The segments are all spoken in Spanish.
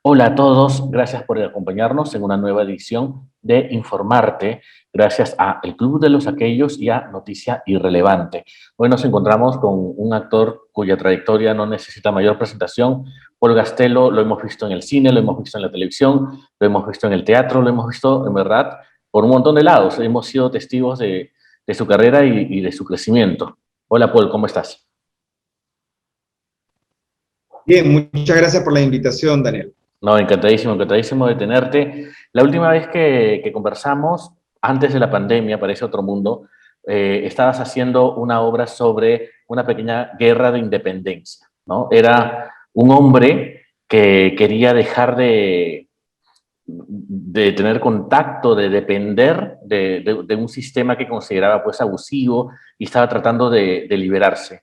Hola a todos, gracias por acompañarnos en una nueva edición de Informarte, gracias a El Club de los Aquellos y a Noticia Irrelevante. Hoy nos encontramos con un actor cuya trayectoria no necesita mayor presentación. Paul Gastelo lo hemos visto en el cine, lo hemos visto en la televisión, lo hemos visto en el teatro, lo hemos visto en verdad por un montón de lados. Hemos sido testigos de su carrera y de su crecimiento. Hola Paul, ¿cómo estás? Bien, muchas gracias por la invitación, Daniel. No, encantadísimo, encantadísimo de tenerte. La última vez que conversamos, antes de la pandemia, parece otro mundo, estabas haciendo una obra sobre una pequeña guerra de independencia, ¿no? Era un hombre que quería dejar de tener contacto, de depender de un sistema que consideraba pues abusivo y estaba tratando de liberarse.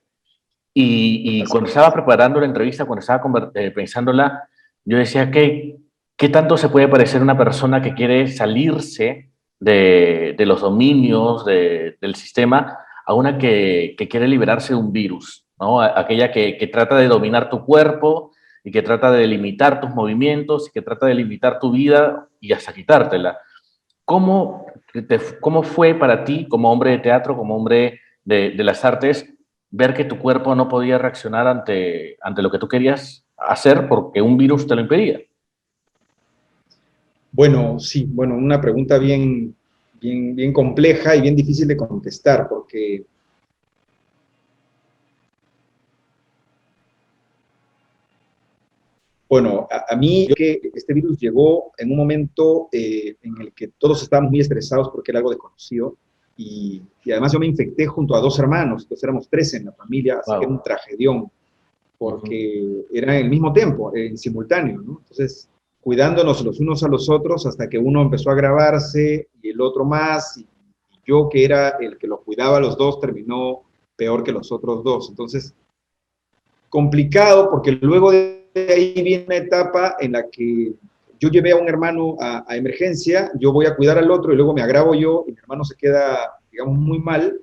Y Así cuando estaba es. preparando la entrevista, cuando estaba pensándola, yo decía, ¿qué tanto se puede parecer una persona que quiere salirse de los dominios del sistema a una que quiere liberarse de un virus, ¿no? Aquella que trata de dominar tu cuerpo y que trata de limitar tus movimientos y que trata de limitar tu vida y hasta quitártela. ¿Cómo fue para ti, como hombre de teatro, como hombre de las artes, ver que tu cuerpo no podía reaccionar ante lo que tú querías hacer porque un virus te lo impedía? Bueno, sí, bueno, una pregunta bien compleja y bien difícil de contestar, porque, bueno, a mí que este virus llegó en un momento en el que todos estábamos muy estresados porque era algo desconocido, y además yo me infecté junto a dos hermanos, entonces éramos tres en la familia, así que era un Wow. tragedión, Ujú. porque era en el mismo tiempo, en simultáneo, ¿no? Entonces, cuidándonos los unos a los otros hasta que uno empezó a agravarse y el otro más, y yo que era el que lo cuidaba a los dos terminó peor que los otros dos. Entonces, complicado porque luego de ahí viene una etapa en la que yo llevé a un hermano a emergencia, yo voy a cuidar al otro y luego me agravo yo y mi hermano se queda, digamos, muy mal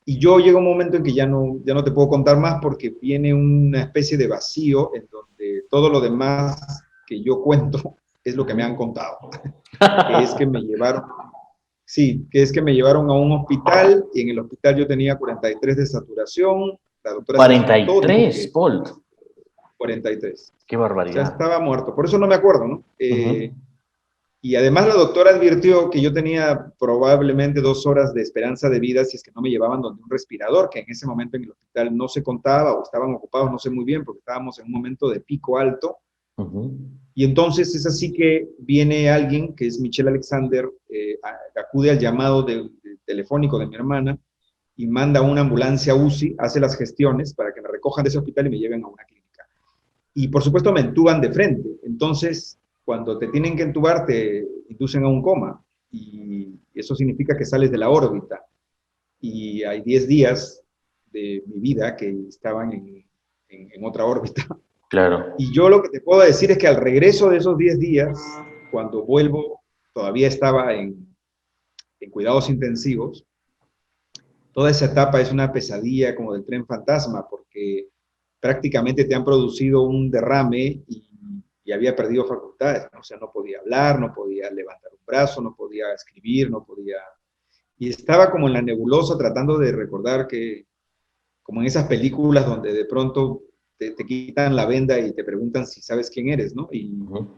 y yo llega un momento en que ya no te puedo contar más porque viene una especie de vacío en donde todo lo demás que yo cuento es lo que me han contado, que es que me llevaron, sí, que es que me llevaron a un hospital y en el hospital yo tenía 43 de saturación, la doctora se Cuarenta y asustó, dijo tres, que Paul. 43, Qué o sea, barbaridad. estaba muerto, por eso no me acuerdo, ¿no? Ujú. Y además la doctora advirtió que yo tenía probablemente 2 horas de esperanza de vida si es que no me llevaban donde un respirador, que en ese momento en el hospital no se contaba o estaban ocupados, no sé muy bien, porque estábamos en un momento de pico alto. Ujú. Y entonces es así que viene alguien, que es Michelle Alexander, acude al llamado telefónico de mi hermana y manda una ambulancia UCI, hace las gestiones para que me recojan de ese hospital y me lleven a una clínica. Y por supuesto me entuban de frente. Entonces, cuando te tienen que entubar, te inducen a un coma. Y eso significa que sales de la órbita. Y hay 10 días de mi vida que estaban en otra órbita. Claro. Y yo lo que te puedo decir es que al regreso de esos 10 días, cuando vuelvo, todavía estaba en cuidados intensivos. Toda esa etapa es una pesadilla como del tren fantasma, porque prácticamente te han producido un derrame y había perdido facultades, ¿no? O sea, no podía hablar, no podía levantar un brazo, no podía escribir, no podía... Y estaba como en la nebulosa tratando de recordar que, como en esas películas donde de pronto te quitan la venda y te preguntan si sabes quién eres, ¿no? Ujú.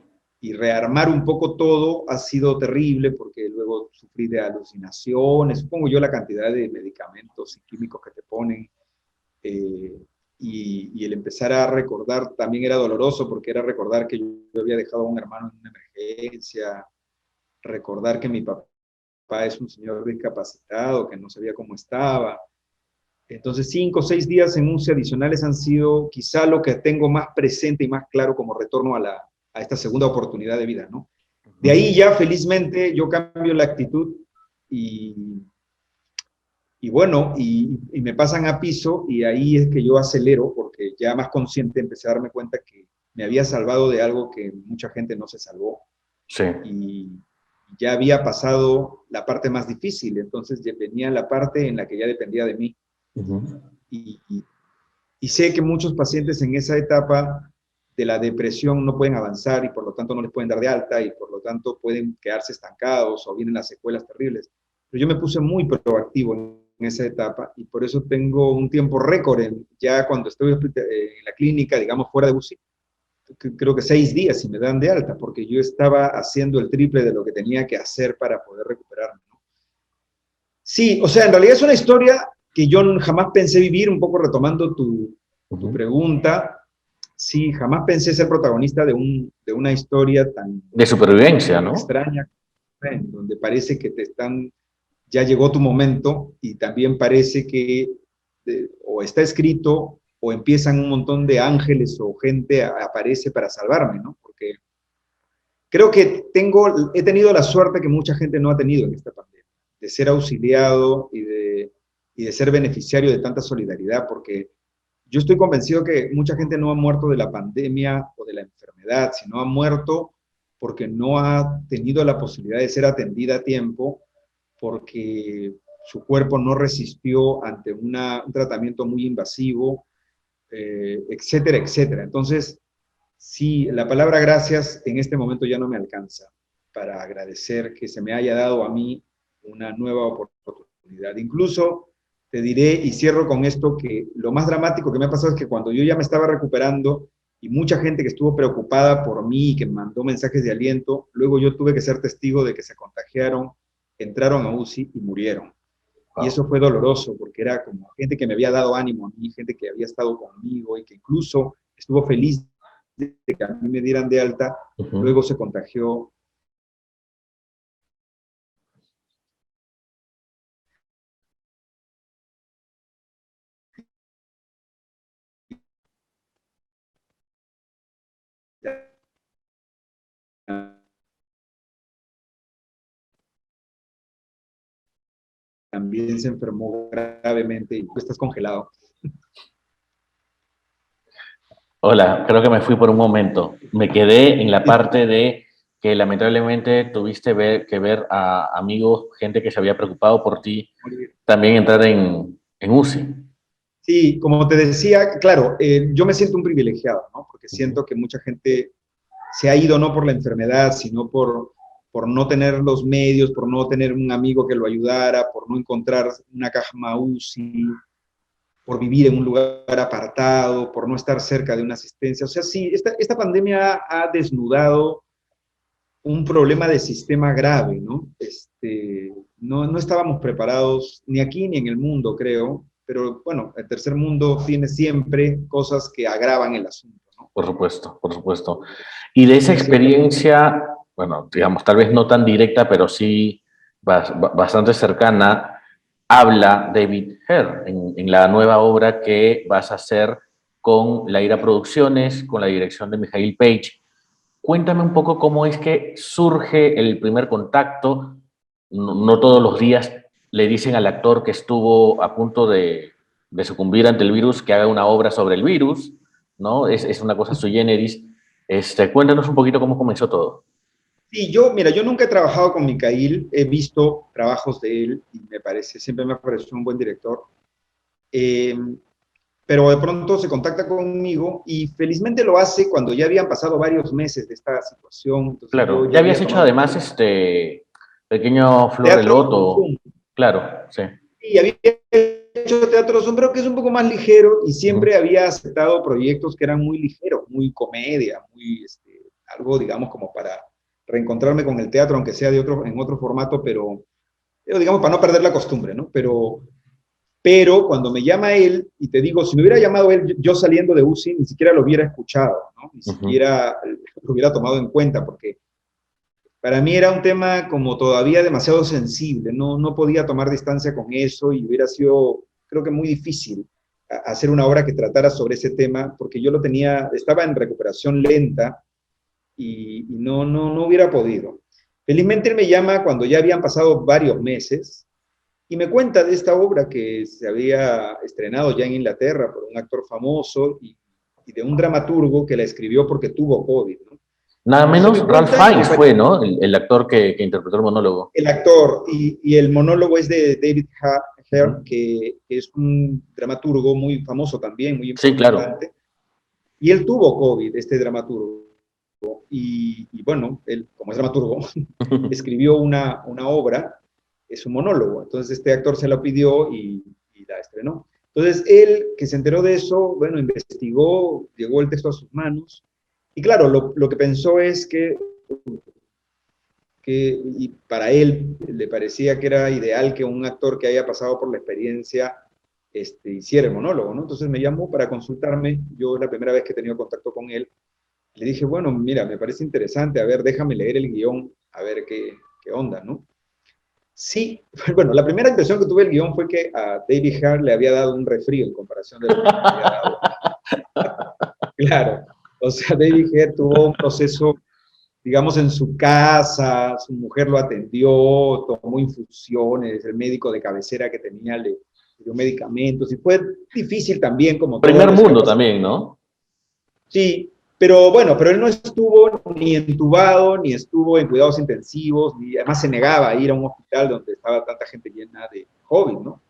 Y rearmar un poco todo ha sido terrible porque luego sufrí de alucinaciones, supongo yo la cantidad de medicamentos y químicos que te ponen, eh, y el empezar a recordar también era doloroso porque era recordar que yo había dejado a un hermano en una emergencia, recordar que mi papá es un señor discapacitado, que no sabía cómo estaba. Entonces, 5 o 6 días en UCI adicionales han sido quizá lo que tengo más presente y más claro como retorno a esta segunda oportunidad de vida, ¿no? De Ujú. ahí ya, felizmente, yo cambio la actitud y, y bueno, y me pasan a piso y ahí es que yo acelero porque ya más consciente empecé a darme cuenta que me había salvado de algo que mucha gente no se salvó Sí. y ya había pasado la parte más difícil, entonces ya venía la parte en la que ya dependía de mí. Ujú. Y, y sé que muchos pacientes en esa etapa de la depresión no pueden avanzar y por lo tanto no les pueden dar de alta y por lo tanto pueden quedarse estancados o vienen las secuelas terribles. Pero yo me puse muy proactivo en esa etapa y por eso tengo un tiempo récord ya cuando estoy en la clínica, digamos fuera de UCI, creo que 6 días y me dan de alta, porque yo estaba haciendo el triple de lo que tenía que hacer para poder recuperarme, ¿no? Sí, o sea, en realidad es una historia que yo jamás pensé vivir, un poco retomando tu pregunta. Sí, jamás pensé ser protagonista de una historia tan De supervivencia, ¿no? extraña, donde parece que te están, ya llegó tu momento y también parece que o está escrito o empiezan un montón de ángeles o gente aparece para salvarme, ¿no? Porque creo que he tenido la suerte que mucha gente no ha tenido en esta pandemia, de ser auxiliado y de ser beneficiario de tanta solidaridad, porque yo estoy convencido que mucha gente no ha muerto de la pandemia o de la enfermedad, sino ha muerto porque no ha tenido la posibilidad de ser atendida a tiempo, porque su cuerpo no resistió ante un tratamiento muy invasivo, etcétera, etcétera. Entonces, sí, la palabra gracias en este momento ya no me alcanza para agradecer que se me haya dado a mí una nueva oportunidad. Incluso te diré, y cierro con esto, que lo más dramático que me ha pasado es que cuando yo ya me estaba recuperando y mucha gente que estuvo preocupada por mí y que me mandó mensajes de aliento, luego yo tuve que ser testigo de que se contagiaron, entraron a UCI y murieron. Y eso fue doloroso porque era como gente que me había dado ánimo a mí, gente que había estado conmigo y que incluso estuvo feliz de que a mí me dieran de alta, luego se contagió. También se enfermó gravemente y tú estás congelado. Hola, creo que me fui por un momento. Me quedé en la parte de que lamentablemente tuviste que ver a amigos, gente que se había preocupado por ti, también entrar en UCI. Sí, como te decía, claro, yo me siento un privilegiado, ¿no? Porque siento que mucha gente se ha ido no por la enfermedad, sino por no tener los medios, por no tener un amigo que lo ayudara, por no encontrar una cama UCI, por vivir en un lugar apartado, por no estar cerca de una asistencia. O sea, sí, esta pandemia ha desnudado un problema de sistema grave, ¿no? No estábamos preparados ni aquí ni en el mundo, creo, pero bueno, el tercer mundo tiene siempre cosas que agravan el asunto, ¿no? Por supuesto, por supuesto. Y de esa experiencia, bueno, digamos, tal vez no tan directa, pero sí bastante cercana, habla David Herr en la nueva obra que vas a hacer con La Ira Producciones, con la dirección de Mijail Page. Cuéntame un poco cómo es que surge el primer contacto. No todos los días le dicen al actor que estuvo a punto de sucumbir ante el virus que haga una obra sobre el virus, ¿no? Es una cosa sui generis. Cuéntanos un poquito cómo comenzó todo. Sí, mira, yo nunca he trabajado con Mijail, he visto trabajos de él y siempre me ha parecido un buen director. Pero de pronto se contacta conmigo y felizmente lo hace cuando ya habían pasado varios meses de esta situación. Entonces Claro, yo ya ya habías había hecho tomado además Pequeño Flor de teatro Loto. Zoom. Claro, sí. Y había hecho teatro Zoom, pero que es un poco más ligero y siempre había aceptado proyectos que eran muy ligeros, muy comedia, muy algo, digamos, como para reencontrarme con el teatro, aunque sea en otro formato, pero digamos, para no perder la costumbre, ¿no? Pero cuando me llama él, y te digo, si me hubiera llamado él, yo saliendo de UCI, ni siquiera lo hubiera escuchado, ¿no? Ni siquiera lo hubiera tomado en cuenta, porque para mí era un tema como todavía demasiado sensible, no podía tomar distancia con eso y hubiera sido, creo que muy difícil hacer una obra que tratara sobre ese tema, porque yo estaba en recuperación lenta y no hubiera podido. Felizmente él me llama cuando ya habían pasado varios meses y me cuenta de esta obra que se había estrenado ya en Inglaterra por un actor famoso y de un dramaturgo que la escribió porque tuvo COVID, ¿no? Nada Entonces menos, me Ralph cuenta y me Fiennes parece fue, ¿no? El actor que interpretó el monólogo. el actor y el monólogo es de David Hare, que es un dramaturgo muy famoso también, muy Sí, claro. importante. Y él tuvo COVID, este dramaturgo, y bueno, él, como es dramaturgo, escribió una obra, es un monólogo. Entonces este actor se la pidió y la estrenó. Entonces él, que se enteró de eso, bueno, investigó, llegó el texto a sus manos, y claro, lo que pensó es que y para él le parecía que era ideal que un actor que haya pasado por la experiencia hiciera el monólogo, ¿no? Entonces me llamó para consultarme, yo es la primera vez que he tenido contacto con él, le dije, bueno, mira, me parece interesante, a ver, déjame leer el guión, a ver qué onda, ¿no? Sí, bueno, la primera impresión que tuve del guión fue que a David Hare le había dado un resfrío en comparación de lo que me había dado. Claro, o sea, David Hare tuvo un proceso, digamos, en su casa, su mujer lo atendió, tomó infusiones, el médico de cabecera que tenía le dio medicamentos, y fue difícil también, como todo Primer los que han mundo pasado. también, ¿no? Sí, pero bueno, pero él no estuvo ni entubado, ni estuvo en cuidados intensivos, ni además se negaba a ir a un hospital donde estaba tanta gente llena de COVID, ¿no?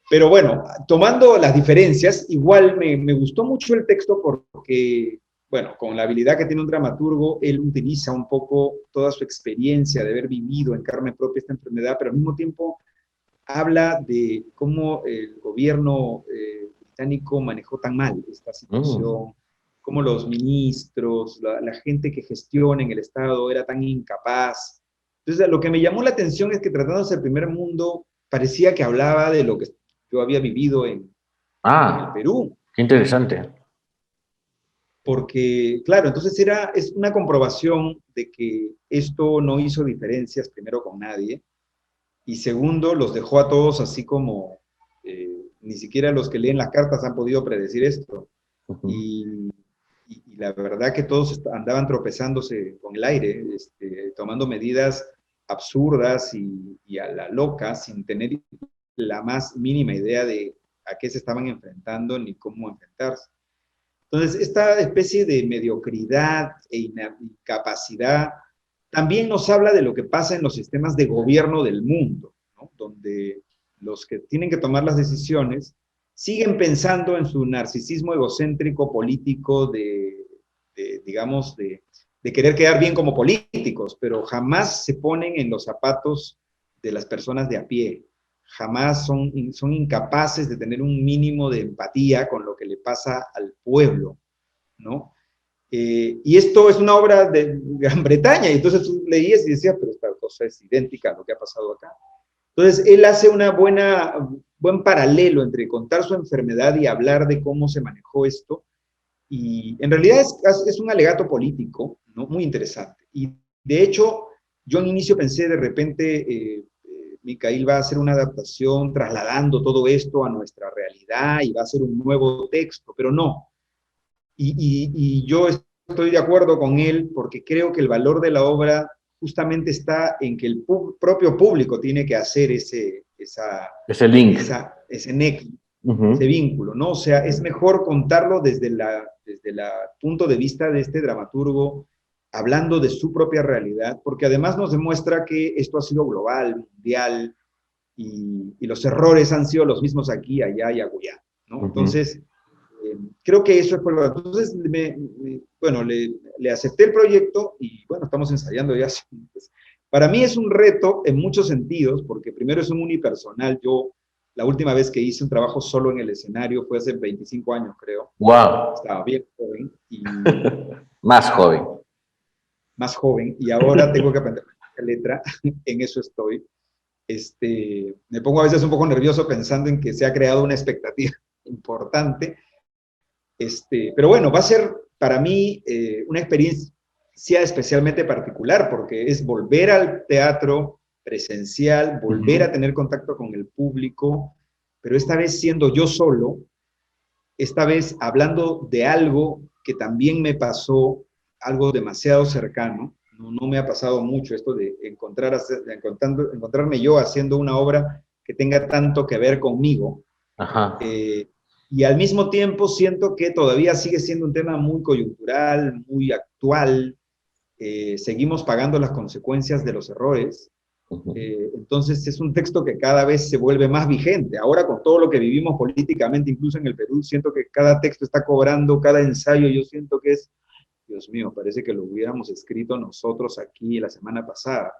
Pero bueno, tomando las diferencias, igual me gustó mucho el texto porque, bueno, con la habilidad que tiene un dramaturgo, él utiliza un poco toda su experiencia de haber vivido en carne propia esta enfermedad, pero al mismo tiempo habla de cómo el gobierno británico manejó tan mal esta Mm. situación, cómo los ministros, la gente que gestiona en el Estado era tan incapaz. Entonces, lo que me llamó la atención es que tratándose del primer mundo, parecía que hablaba de lo que yo había vivido en el Ah, Perú, qué interesante. porque, claro, entonces es una comprobación de que esto no hizo diferencias primero con nadie, y segundo, los dejó a todos así como ni siquiera los que leen las cartas han podido predecir esto. Ujú. Y, y la verdad que todos andaban tropezándose con el aire, tomando medidas absurdas y a la loca, sin tener la más mínima idea de a qué se estaban enfrentando ni cómo enfrentarse. Entonces, esta especie de mediocridad e incapacidad también nos habla de lo que pasa en los sistemas de gobierno del mundo, ¿no? Donde los que tienen que tomar las decisiones siguen pensando en su narcisismo egocéntrico político digamos, de querer quedar bien como políticos, pero jamás se ponen en los zapatos de las personas de a pie, jamás son incapaces de tener un mínimo de empatía con lo que le pasa al pueblo, ¿no? Y esto es una obra de Gran Bretaña, y entonces tú leías y decías, pero esta cosa es idéntica a lo que ha pasado acá. Entonces, él hace buen paralelo entre contar su enfermedad y hablar de cómo se manejó esto, y en realidad es un alegato político, ¿no? Muy interesante. Y de hecho, yo en inicio pensé de repente, Micael va a hacer una adaptación trasladando todo esto a nuestra realidad y va a ser un nuevo texto, pero no. Y yo estoy de acuerdo con él porque creo que el valor de la obra justamente está en que el propio público tiene que hacer Ese link. ese nexo, ese Ujú. vínculo, ¿no? O sea, es mejor contarlo desde el punto de vista de este dramaturgo, hablando de su propia realidad, porque además nos demuestra que esto ha sido global, mundial, y los errores han sido los mismos aquí, allá y acullá, ¿no? Ujú. Entonces, creo que eso fue lo. Entonces, bueno, le acepté el proyecto y bueno, estamos ensayando ya. Para mí es un reto en muchos sentidos, porque primero es un unipersonal. Yo, la última vez que hice un trabajo solo en el escenario fue hace 25 años, creo. Wow. Estaba bien joven y Más joven. más joven, y ahora tengo que aprender la letra, en eso estoy. Me pongo a veces un poco nervioso pensando en que se ha creado una expectativa importante. Pero bueno, va a ser para mí una experiencia especialmente particular porque es volver al teatro presencial, volver a Ujú. tener contacto con el público, pero esta vez siendo yo solo, esta vez hablando de algo que también me pasó, algo demasiado cercano. No me ha pasado mucho esto de encontrarme yo haciendo una obra que tenga tanto que ver conmigo, Ajá. y al mismo tiempo siento que todavía sigue siendo un tema muy coyuntural, muy actual. Seguimos pagando las consecuencias de los errores. Entonces es un texto que cada vez se vuelve más vigente. Ahora con todo lo que vivimos políticamente, incluso en el Perú, siento que cada texto está cobrando, cada ensayo, yo siento que es, Dios mío, parece que lo hubiéramos escrito nosotros aquí la semana pasada,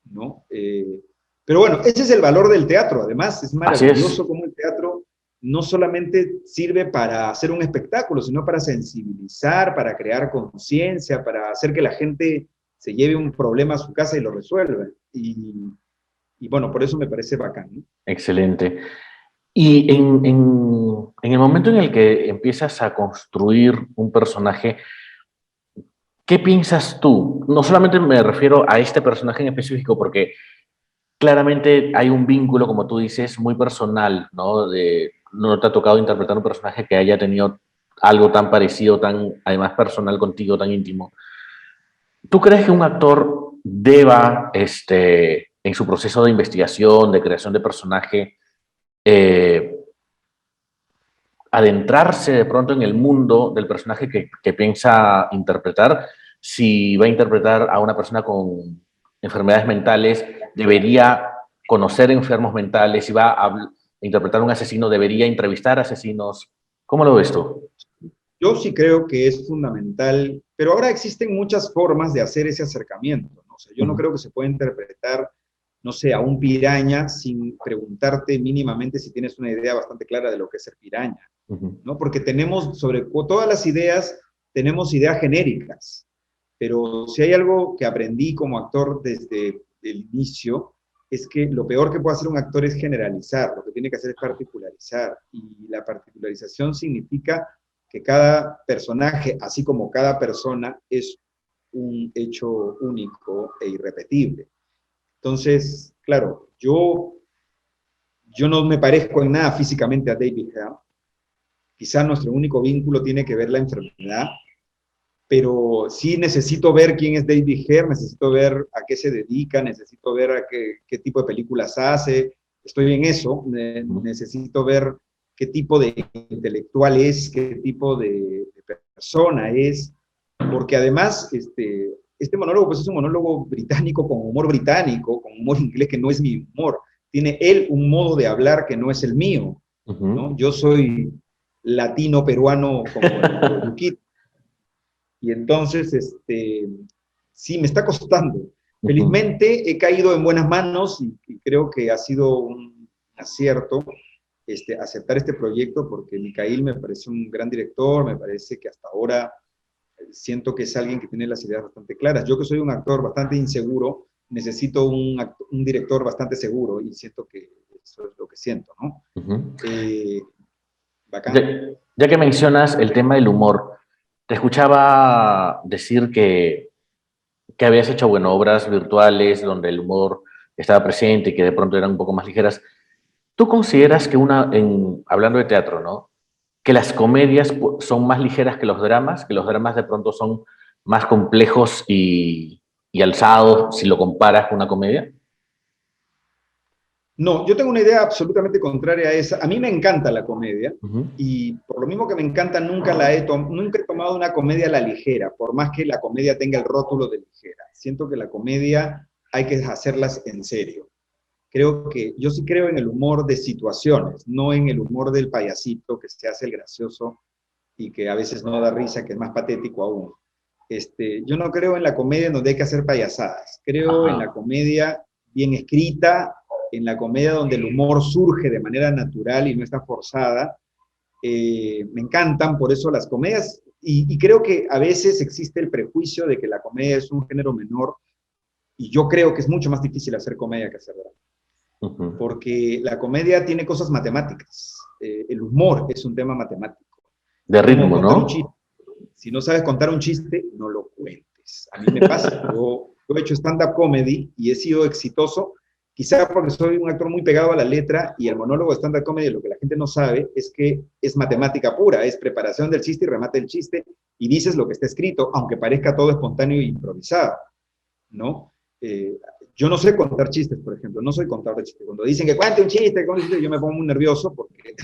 ¿no? Pero bueno, ese es el valor del teatro. Además, es Así es. maravilloso cómo el teatro no solamente sirve para hacer un espectáculo, sino para sensibilizar, para crear conciencia, para hacer que la gente se lleve un problema a su casa y lo resuelva. Y bueno, por eso me parece bacán, ¿no? Excelente. Y en el momento en el que empiezas a construir un personaje, ¿qué piensas tú? No solamente me refiero a este personaje en específico, porque claramente hay un vínculo, como tú dices, muy personal, ¿no? No te ha tocado interpretar un personaje que haya tenido algo tan parecido, tan, además personal contigo, tan íntimo. ¿Tú crees que un actor deba, en su proceso de investigación, de creación de personaje, eh, adentrarse de pronto en el mundo del personaje que piensa interpretar? Si va a interpretar a una persona con enfermedades mentales, debería conocer enfermos mentales. Si va a interpretar a un asesino, debería entrevistar asesinos. ¿Cómo lo ves tú? Yo sí creo que es fundamental, pero ahora existen muchas formas de hacer ese acercamiento, ¿no? O sea, yo no Uh-huh. creo que se pueda interpretar, no sé, a un piraña sin preguntarte mínimamente si tienes una idea bastante clara de lo que es ser piraña, Uh-huh. ¿no? Porque tenemos, sobre todas las ideas, tenemos ideas genéricas, pero si hay algo que aprendí como actor desde el inicio, es que lo peor que puede hacer un actor es generalizar, lo que tiene que hacer es particularizar, y la particularización significa que cada personaje, así como cada persona, es un hecho único e irrepetible. Entonces, claro, yo no me parezco en nada físicamente a David Hare. Quizá nuestro único vínculo tiene que ver la enfermedad, pero sí necesito ver quién es David Hare, necesito ver a qué se dedica, necesito ver a qué tipo de películas hace, estoy en eso, necesito ver qué tipo de intelectual es, qué tipo de persona es, porque además este monólogo pues es un monólogo británico con humor británico, con humor inglés que no es mi humor, tiene él un modo de hablar que no es el mío, Uh-huh. ¿no? Yo soy latino peruano como el Luquito, y entonces, sí, me está costando. Uh-huh. Felizmente he caído en buenas manos y creo que ha sido un acierto aceptar este proyecto porque Micael me parece un gran director, me parece que hasta ahora siento que es alguien que tiene las ideas bastante claras. Yo que soy un actor bastante inseguro, necesito un director bastante seguro y siento que eso es lo que siento, ¿no? Uh-huh. Ya, Bacán. ya que mencionas el tema del humor, te escuchaba decir que habías hecho, bueno, obras virtuales donde el humor estaba presente y que de pronto eran un poco más ligeras. ¿Tú consideras que hablando de teatro, ¿no? Que las comedias son más ligeras que los dramas de pronto son más complejos y alzados si lo comparas con una comedia? No, yo tengo una idea absolutamente contraria a esa. A mí me encanta la comedia Ujú. y por lo mismo que me encanta, nunca he tomado una comedia a la ligera, por más que la comedia tenga el rótulo de ligera. Siento que la comedia hay que hacerlas en serio. Creo que yo sí creo en el humor de situaciones, no en el humor del payasito que se hace el gracioso y que a veces no da risa, que es más patético aún. Yo no creo en la comedia en donde hay que hacer payasadas. Creo en la Ajá. comedia bien escrita, en la comedia donde el humor surge de manera natural y no está forzada. Me encantan por eso las comedias y creo que a veces existe el prejuicio de que la comedia es un género menor y yo creo que es mucho más difícil hacer comedia que hacer drama, Ujú. porque la comedia tiene cosas matemáticas. El humor es un tema matemático. De Es como ritmo, contar un chiste. ¿no? Si no sabes contar un chiste, no lo cuentes. A mí me pasa. Yo he hecho stand-up comedy y he sido exitoso, quizá porque soy un actor muy pegado a la letra y el monólogo de stand-up comedy, lo que la gente no sabe es que es matemática pura, es preparación del chiste y remate el chiste y dices lo que está escrito, aunque parezca todo espontáneo e improvisado, ¿no? Eh, yo no sé contar chistes, por ejemplo, no soy contador de chistes. Cuando dicen que cuente un chiste, yo me pongo muy nervioso porque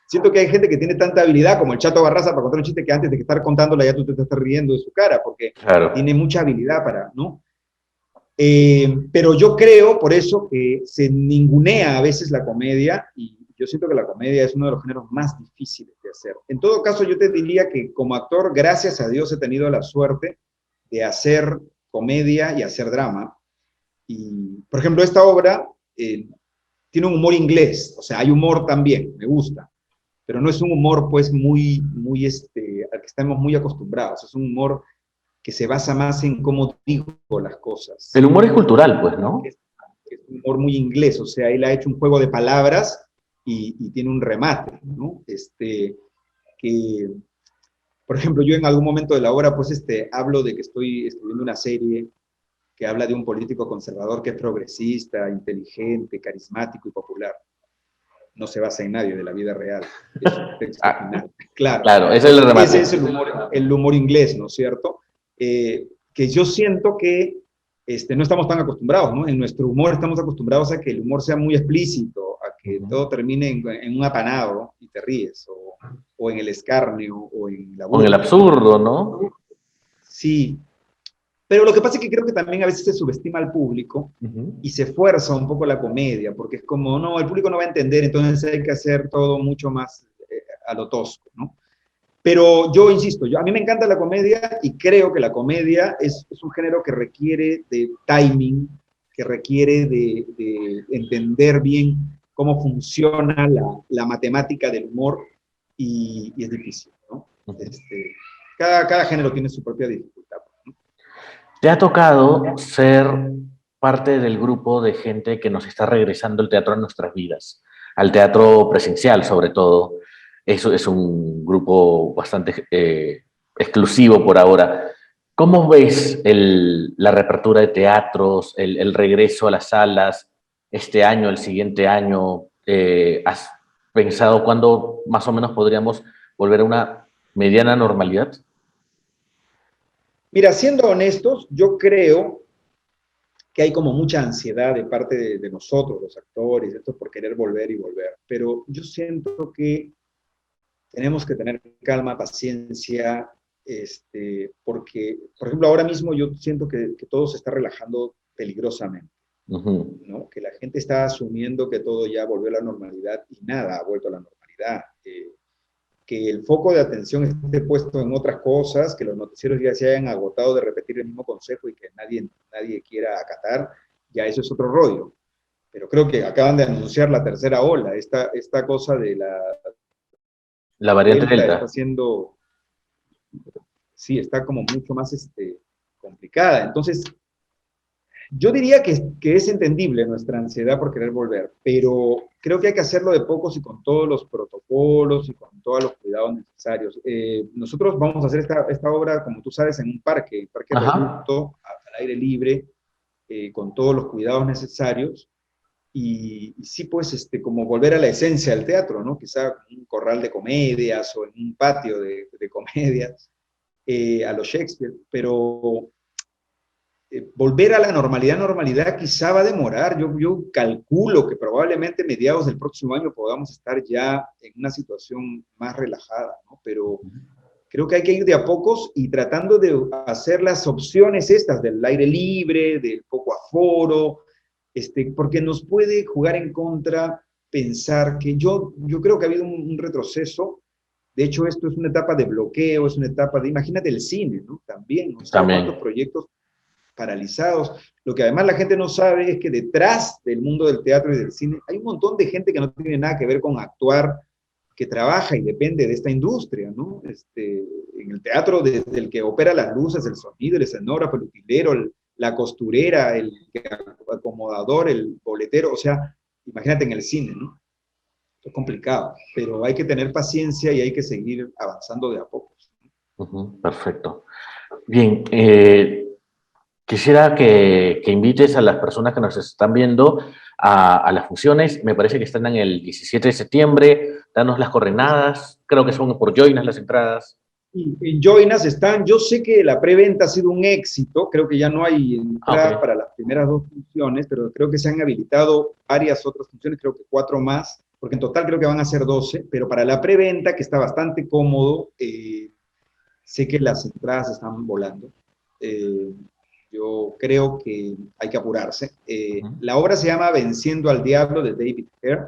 siento que hay gente que tiene tanta habilidad como el Chato Barraza para contar un chiste que antes de que estar contándola ya tú te estás riendo de su cara, porque Claro. tiene mucha habilidad para, ¿no? Pero yo creo, por eso, que se ningunea a veces la comedia y yo siento que la comedia es uno de los géneros más difíciles de hacer. En todo caso, yo te diría que como actor, gracias a Dios, he tenido la suerte de hacer comedia y hacer drama. Y, por ejemplo, esta obra tiene un humor inglés, o sea, hay humor también, me gusta, pero no es un humor, pues, al que estamos muy acostumbrados, es un humor que se basa más en cómo digo las cosas. El humor es cultural, pues, ¿no? Es un humor muy inglés, o sea, él ha hecho un juego de palabras y tiene un remate, ¿no? Que, por ejemplo, yo en algún momento de la obra, pues, hablo de que estoy escribiendo una serie que habla de un político conservador que es progresista, inteligente, carismático y popular. No se basa en nadie de la vida real. Es un texto final. Claro. Claro, ese es el remate. Ese es el humor inglés, ¿no es cierto? Que yo siento que no estamos tan acostumbrados, ¿no? En nuestro humor estamos acostumbrados a que el humor sea muy explícito, a que todo termine en un apanado y te ríes, o en el escarnio, o en la Con el burla. absurdo, ¿no? Sí, pero lo que pasa es que creo que también a veces se subestima al público y se fuerza un poco la comedia, porque es como, no, el público no va a entender, entonces hay que hacer todo mucho más a lo tosco, ¿no? Pero yo insisto, a mí me encanta la comedia y creo que la comedia es un género que requiere de timing, que requiere de entender bien cómo funciona la matemática del humor y es difícil, ¿no? Cada género tiene su propia dificultad. ¿Te ha tocado ser parte del grupo de gente que nos está regresando el teatro a nuestras vidas? Al teatro presencial, sobre todo. Eso es un grupo bastante exclusivo por ahora. ¿Cómo ves la reapertura de teatros, el regreso a las salas este año, el siguiente año? ¿Has pensado cuándo más o menos podríamos volver a una mediana normalidad? Mira, siendo honestos, yo creo que hay como mucha ansiedad de parte de nosotros, los actores, esto por querer volver y volver. Pero yo siento que tenemos que tener calma, paciencia, porque, por ejemplo, ahora mismo yo siento que todo se está relajando peligrosamente, ¿no? Que la gente está asumiendo que todo ya volvió a la normalidad y nada ha vuelto a la normalidad. Que el foco de atención esté puesto en otras cosas, que los noticieros ya se hayan agotado de repetir el mismo consejo y que nadie quiera acatar, ya eso es otro rollo. Pero creo que acaban de anunciar la tercera ola, esta cosa de La variante está Delta. siendo, sí, está como mucho más complicada. Entonces, yo diría que es entendible nuestra ansiedad por querer volver, pero creo que hay que hacerlo de pocos y con todos los protocolos y con todos los cuidados necesarios. Nosotros vamos a hacer esta obra, como tú sabes, en un parque Reducto, al aire libre, con todos los cuidados necesarios. Y sí, pues, como volver a la esencia del teatro, ¿no? Quizá en un corral de comedias o en un patio de comedias, a los Shakespeare, pero volver a la normalidad quizá va a demorar. Yo calculo que probablemente mediados del próximo año podamos estar ya en una situación más relajada, ¿no? Pero creo que hay que ir de a pocos y tratando de hacer las opciones estas del aire libre, del poco aforo, porque nos puede jugar en contra pensar que yo creo que ha habido un retroceso. De hecho, esto es una etapa de bloqueo, es una etapa de, imagínate el cine, ¿no? También, no sé cuántos También. proyectos paralizados. Lo que además la gente no sabe es que detrás del mundo del teatro y del cine hay un montón de gente que no tiene nada que ver con actuar, que trabaja y depende de esta industria, ¿no? En el teatro, desde el que opera las luces, el sonido, el escenógrafo, el utilero, la costurera, el acomodador, el boletero, o sea, imagínate en el cine, ¿no? Es complicado, pero hay que tener paciencia y hay que seguir avanzando de a poco. Perfecto. Bien, quisiera que invites a las personas que nos están viendo a las funciones. Me parece que están en el 17 de septiembre. Danos las coordenadas. Creo que son por Joinas las entradas. Y en Joinas están, yo sé que la preventa ha sido un éxito, creo que ya no hay entradas Ok. para las primeras dos funciones, pero creo que se han habilitado varias otras funciones, creo que 4 más, porque en total creo que van a ser 12, pero para la preventa, que está bastante cómodo, sé que las entradas están volando. Yo creo que hay que apurarse. La obra se llama Venciendo al Diablo, de David Hare.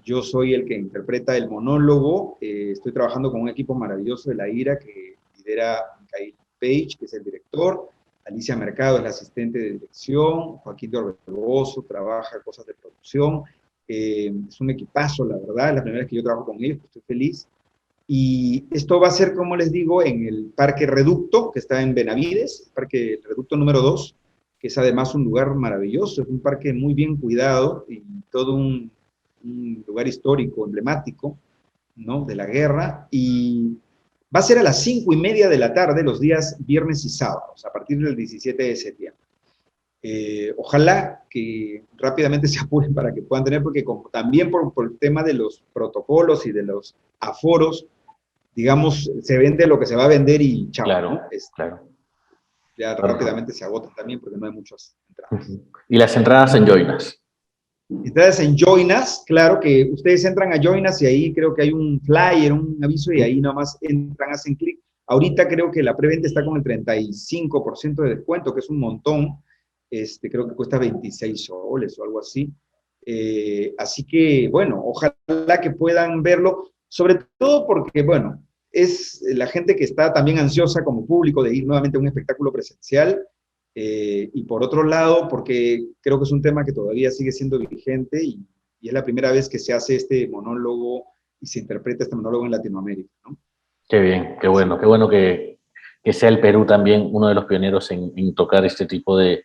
Yo soy el que interpreta el monólogo. Estoy trabajando con un equipo maravilloso de La Ira que lidera Mikhail Page, que es el director. Alicia Mercado es la asistente de dirección. Joaquín de Orbegoso trabaja cosas de producción. Es un equipazo, la verdad. Es la primera vez que yo trabajo con ellos, estoy feliz. Y esto va a ser, como les digo, en el Parque Reducto, que está en Benavides, Parque Reducto número 2, que es además un lugar maravilloso, es un parque muy bien cuidado y todo un lugar histórico, emblemático, ¿no?, de la guerra, y va a ser a las 5:30 de la tarde los días viernes y sábados, a partir del 17 de septiembre. Ojalá que rápidamente se apuren para que puedan tener, porque como también por el tema de los protocolos y de los aforos, digamos, se vende lo que se va a vender y chao, Claro, ¿no? claro. Ya rápidamente se agotan también porque no hay muchas entradas. Y las entradas en Joinas. Entradas en Joinas, claro que ustedes entran a Joinas y ahí creo que hay un flyer, un aviso, y ahí nomás entran, hacen clic. Ahorita creo que la preventa está con el 35% de descuento, que es un montón. Creo que cuesta 26 soles o algo así. Así que, bueno, ojalá que puedan verlo, sobre todo porque, bueno, es la gente que está también ansiosa como público de ir nuevamente a un espectáculo presencial, y por otro lado, porque creo que es un tema que todavía sigue siendo vigente y es la primera vez que se hace este monólogo y se interpreta este monólogo en Latinoamérica, ¿no? Qué bien, qué bueno que sea el Perú también uno de los pioneros en tocar este tipo de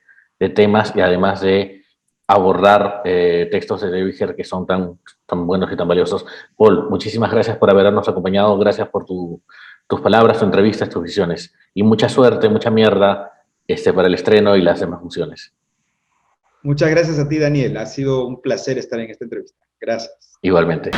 temas y además de abordar textos de David Hare que son tan buenos y tan valiosos. Paul, muchísimas gracias por habernos acompañado, gracias por tus palabras, tu entrevista, tus visiones y mucha suerte, mucha mierda para el estreno y las demás funciones. Muchas gracias a ti, Daniel. Ha sido un placer estar en esta entrevista. Gracias. Igualmente.